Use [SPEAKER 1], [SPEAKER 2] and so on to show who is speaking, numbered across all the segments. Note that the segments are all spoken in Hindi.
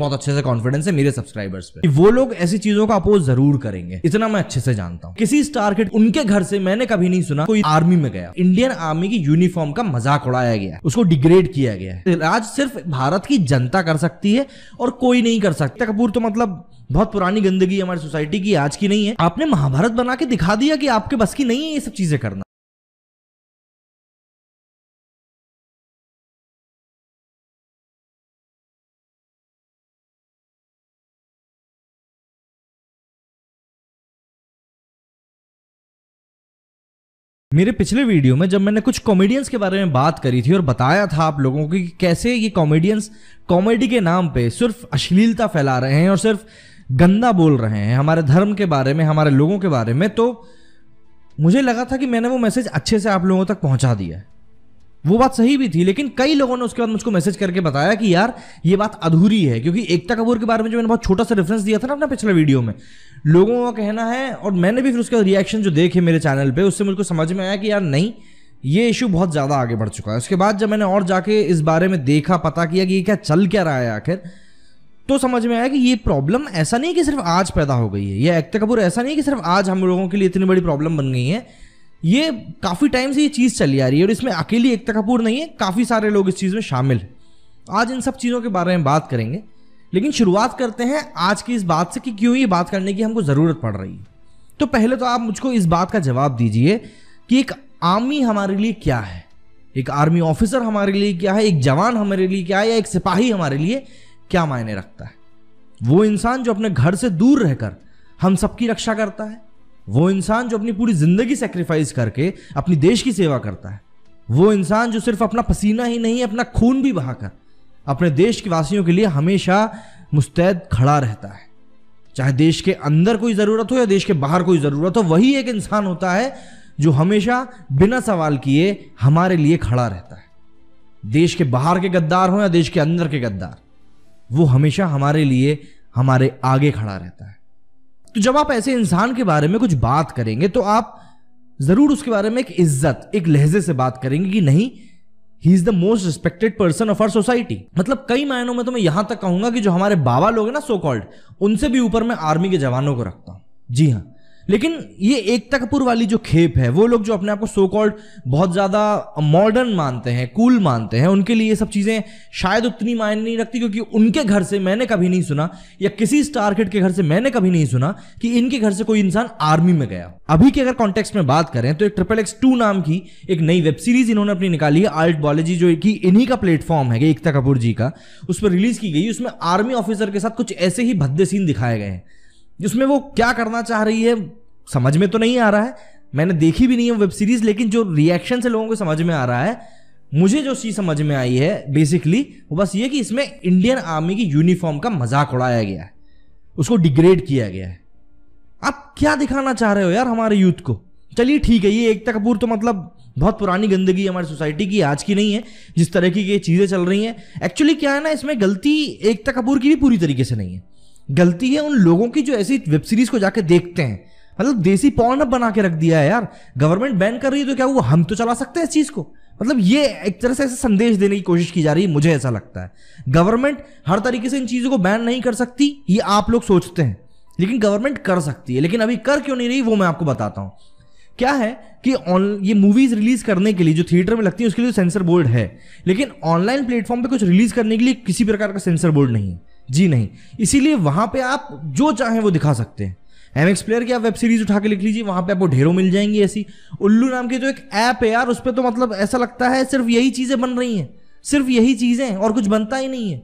[SPEAKER 1] बहुत अच्छे से कॉन्फिडेंस है मेरे सब्सक्राइबर्स पे, वो लोग ऐसी चीजों का अपोज जरूर करेंगे, इतना मैं अच्छे से जानता हूं। किसी स्टार किड उनके घर से मैंने कभी नहीं सुना कोई आर्मी में गया। इंडियन आर्मी की यूनिफॉर्म का मजाक उड़ाया गया, उसको डिग्रेड किया गया है। राज सिर्फ भारत की जनता कर सकती है और कोई नहीं कर सकता। कपूर तो मतलब बहुत पुरानी गंदगी हमारी सोसाइटी की, आज की नहीं है। आपने महाभारत बना के दिखा दिया कि आपके बस की नहीं है ये सब चीजें करना। मेरे पिछले वीडियो में जब मैंने कुछ कॉमेडियंस के बारे में बात करी थी और बताया था आप लोगों को कि कैसे ये कॉमेडियंस कॉमेडी के नाम पे सिर्फ अश्लीलता फैला रहे हैं और सिर्फ गंदा बोल रहे हैं हमारे धर्म के बारे में, हमारे लोगों के बारे में, तो मुझे लगा था कि मैंने वो मैसेज अच्छे से आप लोगों तक पहुंचा दिया है। वो बात सही भी थी, लेकिन कई लोगों ने उसके बाद मुझको मैसेज करके बताया कि यार ये बात अधूरी है, क्योंकि एकता कपूर के बारे में जो मैंने बहुत छोटा सा रेफरेंस दिया था ना अपना पिछले वीडियो में, लोगों का कहना है, और मैंने भी फिर उसका रिएक्शन जो देखे मेरे चैनल पे, उससे मुझको समझ में आया कि यार नहीं, ये इशू बहुत ज़्यादा आगे बढ़ चुका है। उसके बाद जब मैंने और जाके इस बारे में देखा, पता किया कि ये क्या चल क्या रहा है आखिर, तो समझ में आया कि ये प्रॉब्लम ऐसा नहीं कि सिर्फ आज पैदा हो गई है, ये एकता कपूर ऐसा नहीं कि सिर्फ आज हम लोगों के लिए इतनी बड़ी प्रॉब्लम बन गई है, ये काफ़ी टाइम से ये चीज़ चली आ रही है और इसमें अकेली एकता कपूर नहीं है, काफ़ी सारे लोग इस चीज़ में शामिल हैं। आज इन सब चीज़ों के बारे में बात करेंगे, लेकिन शुरुआत करते हैं आज की इस बात से कि क्यों ये बात करने की हमको ज़रूरत पड़ रही है। तो पहले तो आप मुझको इस बात का जवाब दीजिए कि एक आर्मी हमारे लिए क्या है, एक आर्मी ऑफिसर हमारे लिए क्या है, एक जवान हमारे लिए क्या है, या एक सिपाही हमारे लिए क्या मायने रखता है। वो इंसान जो अपने घर से दूर रहकर हम सबकी रक्षा करता है, वो इंसान जो अपनी पूरी जिंदगी सेक्रीफाइस करके अपनी देश की सेवा करता है, वो इंसान जो सिर्फ अपना पसीना ही नहीं अपना खून भी बहाकर अपने देश के वासियों के लिए हमेशा मुस्तैद खड़ा रहता है। चाहे देश के अंदर कोई ज़रूरत हो या देश के बाहर कोई ज़रूरत हो, वही एक इंसान होता है जो हमेशा बिना सवाल किए हमारे लिए खड़ा रहता है। देश के बाहर के गद्दार हो या देश के अंदर के गद्दार, वो हमेशा हमारे लिए हमारे आगे खड़ा रहता है। तो जब आप ऐसे इंसान के बारे में कुछ बात करेंगे तो आप जरूर उसके बारे में एक इज्जत, एक लहजे से बात करेंगे कि नहीं, he is the most respected person of our society. मतलब कई मायनों में तो मैं यहां तक कहूंगा कि जो हमारे बाबा लोग हैं ना सो कॉल्ड, उनसे भी ऊपर मैं आर्मी के जवानों को रखता हूं। जी हां, लेकिन ये एकता कपूर वाली जो खेप है, वो लोग जो अपने आप को सो कॉल्ड बहुत ज्यादा मॉडर्न मानते हैं, कूल मानते हैं, उनके लिए ये सब चीजें शायद उतनी मायने नहीं रखती, क्योंकि उनके घर से मैंने कभी नहीं सुना, या किसी स्टार किड के घर से मैंने कभी नहीं सुना कि इनके घर से कोई इंसान आर्मी में गया। अभी के अगर कॉन्टेक्स्ट में बात करें तो एक XXX2 नाम की एक नई वेब सीरीज इन्होंने अपनी निकाली है, आर्टबॉलोजी, जो कि इन्हीं का प्लेटफॉर्म है एकता कपूर जी का, उस पर रिलीज की गई। उसमें आर्मी ऑफिसर के साथ कुछ ऐसे ही भद्दे सीन दिखाए गए हैं, जिसमें वो क्या करना चाह रही है समझ में तो नहीं आ रहा है, मैंने देखी भी नहीं है वेब सीरीज, लेकिन जो रिएक्शन से लोगों को समझ में आ रहा है, मुझे जो चीज समझ में आई है बेसिकली वो बस ये कि इसमें इंडियन आर्मी की यूनिफॉर्म का मजाक उड़ाया गया है, उसको डिग्रेड किया गया है। आप क्या दिखाना चाह रहे हो यार हमारे यूथ को? चलिए ठीक है, ये एकता कपूर तो मतलब बहुत पुरानी गंदगी हमारी सोसाइटी की, आज की नहीं है, जिस तरह की ये चीजें चल रही हैं। एक्चुअली क्या है ना, इसमें गलती एकता कपूर की भी पूरी तरीके से नहीं है, गलती है उन लोगों की जो ऐसी वेब सीरीज को जाके देखते हैं। मतलब देसी पॉर्न बना के रख दिया है यार, गवर्नमेंट बैन कर रही है तो क्या वो हम तो चला सकते हैं इस चीज को? मतलब ये एक तरह से ऐसे संदेश देने की कोशिश की जा रही है, मुझे ऐसा लगता है। गवर्नमेंट हर तरीके से इन चीजों को बैन नहीं कर सकती, ये आप लोग सोचते हैं, लेकिन गवर्नमेंट कर सकती है। लेकिन अभी कर क्यों नहीं रही वो मैं आपको बताता हूं। क्या है कि ये मूवीज रिलीज करने के लिए जो थिएटर में लगती है उसके लिए सेंसर बोर्ड है, लेकिन ऑनलाइन प्लेटफॉर्म पे कुछ रिलीज करने के लिए किसी प्रकार का सेंसर बोर्ड नहीं है। जी नहीं, इसीलिए वहां पे आप जो चाहें वो दिखा सकते हैं। MX प्लेयर की आप वेब सीरीज उठा के लिख लीजिए, वहां पे आपको ढेरों मिल जाएंगी ऐसी। उल्लू नाम की जो एक ऐप है यार, उस पर तो मतलब ऐसा लगता है सिर्फ यही चीजें बन रही हैं, सिर्फ यही चीजें, और कुछ बनता ही नहीं है।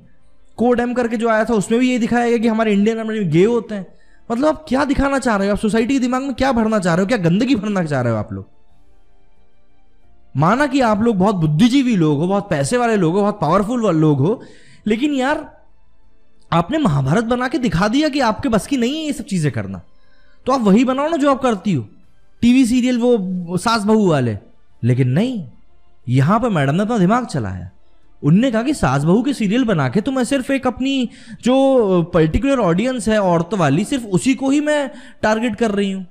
[SPEAKER 1] कोड M करके जो आया था उसमें भी ये दिखाया गया कि हमारे इंडियन आर्मी में गे होते हैं। मतलब आप क्या दिखाना चाह रहे हो? आप सोसाइटी के दिमाग में क्या भरना चाह रहे हो? क्या गंदगी भरना चाह रहे हो आप लोग? माना कि आप लोग बहुत बुद्धिजीवी लोग हो, बहुत पैसे वाले लोग हो, बहुत पावरफुल लोग हो, लेकिन यार आपने महाभारत बना के दिखा दिया कि आपके बस की नहीं है ये सब चीजें करना, तो आप वही बनाओ ना जो आप करती हो, टीवी सीरियल वो सास बहू वाले। लेकिन नहीं, यहां पर मैडम ने अपना दिमाग चलाया, उनने कहा कि सास बहू के सीरियल बना के तो मैं सिर्फ एक अपनी जो पर्टिकुलर ऑडियंस है औरतों वाली, सिर्फ उसी को ही मैं टारगेट कर रही हूं।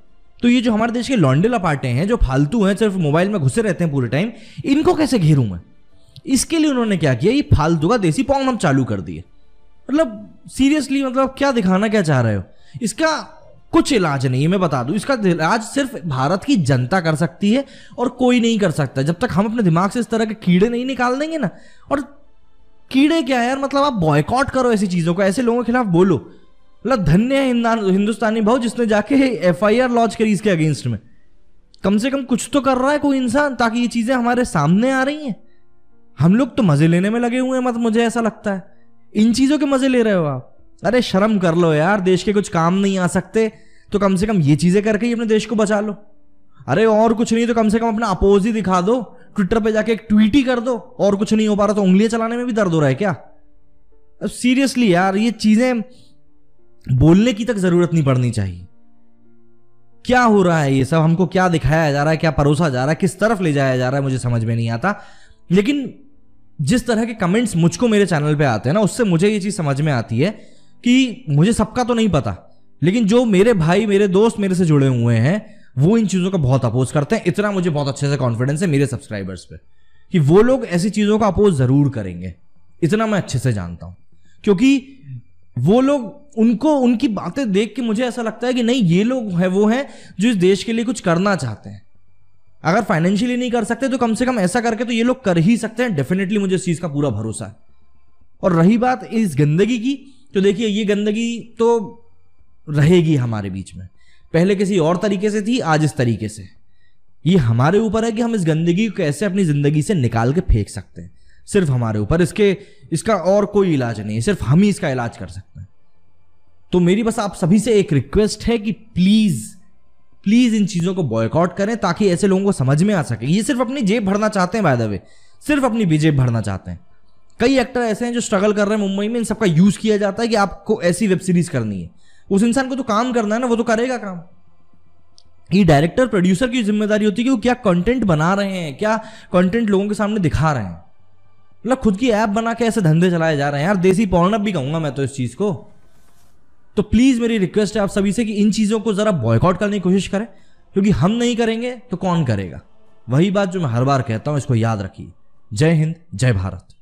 [SPEAKER 1] तो ये जो हमारे देश के लौंडे लपाटे हैं, जो फालतू हैं, सिर्फ मोबाइल में घुसे रहते हैं पूरे टाइम, इनको कैसे घेरूं मैं? इसके लिए उन्होंने क्या किया, ये फालतू का देसी पॉर्न हम चालू कर दिए। मतलब सीरियसली मतलब क्या दिखाना क्या चाह रहे हो? इसका कुछ इलाज नहीं है, मैं बता दूं। इसका इलाज सिर्फ भारत की जनता कर सकती है और कोई नहीं कर सकता, जब तक हम अपने दिमाग से इस तरह के कीड़े नहीं निकाल देंगे ना। और कीड़े क्या है यार, मतलब आप बॉयकॉट करो ऐसी चीजों को, ऐसे लोगों के खिलाफ बोलो। मतलब धन्य है हिंदुस्तानी भाव जिसने जाके FIR लॉन्च करी इसके अगेंस्ट में। कम से कम कुछ तो कर रहा है कोई इंसान, ताकि ये चीजें हमारे सामने आ रही हैं। हम लोग तो मजे लेने में लगे हुए हैं, मतलब मुझे ऐसा लगता है इन चीजों के मजे ले रहे हो आप। अरे शर्म कर लो यार, देश के कुछ काम नहीं आ सकते तो कम से कम ये चीजें करके ही अपने देश को बचा लो। अरे और कुछ नहीं तो कम से कम अपना अपोज ही दिखा दो, ट्विटर पे जाके एक ट्वीट ही कर दो। और कुछ नहीं हो पा रहा तो उंगलियां चलाने में भी दर्द हो रहा है क्या? अब सीरियसली यार, ये चीजें बोलने की तक जरूरत नहीं पड़नी चाहिए। क्या हो रहा है ये सब, हमको क्या दिखाया जा रहा है, क्या परोसा जा रहा है, किस तरफ ले जाया जा रहा है, मुझे समझ में नहीं आता। लेकिन जिस तरह के कमेंट्स मुझको मेरे चैनल पे आते हैं ना, उससे मुझे ये चीज समझ में आती है कि मुझे सबका तो नहीं पता, लेकिन जो मेरे भाई मेरे दोस्त मेरे से जुड़े हुए हैं वो इन चीजों का बहुत अपोज करते हैं। इतना मुझे बहुत अच्छे से कॉन्फिडेंस है मेरे सब्सक्राइबर्स पे कि वो लोग ऐसी चीजों का अपोज जरूर करेंगे। इतना मैं अच्छे से जानता हूं, क्योंकि वो लोग उनको उनकी बातें देख के मुझे ऐसा लगता है कि नहीं, ये लोग है वो हैं जो इस देश के लिए कुछ करना चाहते हैं। अगर फाइनेंशियली नहीं कर सकते तो कम से कम ऐसा करके तो ये लोग कर ही सकते हैं। डेफिनेटली मुझे इस चीज का पूरा भरोसा है। और रही बात इस गंदगी की, तो देखिए ये गंदगी तो रहेगी हमारे बीच में। पहले किसी और तरीके से थी, आज इस तरीके से। ये हमारे ऊपर है कि हम इस गंदगी को कैसे अपनी जिंदगी से निकाल के फेंक सकते हैं। सिर्फ हमारे ऊपर, इसका और कोई इलाज नहीं है, सिर्फ हम ही इसका इलाज कर सकते हैं। तो मेरी बस आप सभी से एक रिक्वेस्ट है कि प्लीज प्लीज इन चीजों को बॉयकॉट करें, ताकि ऐसे लोगों को समझ में आ सके। ये सिर्फ अपनी जेब भरना चाहते हैं, बाय द वे, सिर्फ अपनी भी जेब भरना चाहते हैं। कई एक्टर ऐसे हैं जो स्ट्रगल कर रहे हैं मुंबई में, इन सबका यूज किया जाता है कि आपको ऐसी वेब सीरीज करनी है। उस इंसान को तो काम करना है ना, वो तो करेगा काम। ये डायरेक्टर प्रोड्यूसर की जिम्मेदारी होती है कि वो क्या कंटेंट बना रहे हैं, क्या कंटेंट लोगों के सामने दिखा रहे हैं। मतलब खुद की ऐप बना के ऐसे धंधे चलाए जा रहे हैं यार, देसी पॉर्नअप भी कहूंगा मैं तो इस चीज को। तो प्लीज मेरी रिक्वेस्ट है आप सभी से कि इन चीजों को जरा बॉयकॉट करने की कोशिश करें, क्योंकि हम नहीं करेंगे तो कौन करेगा। वही बात जो मैं हर बार कहता हूं, इसको याद रखिए। जय हिंद, जय भारत।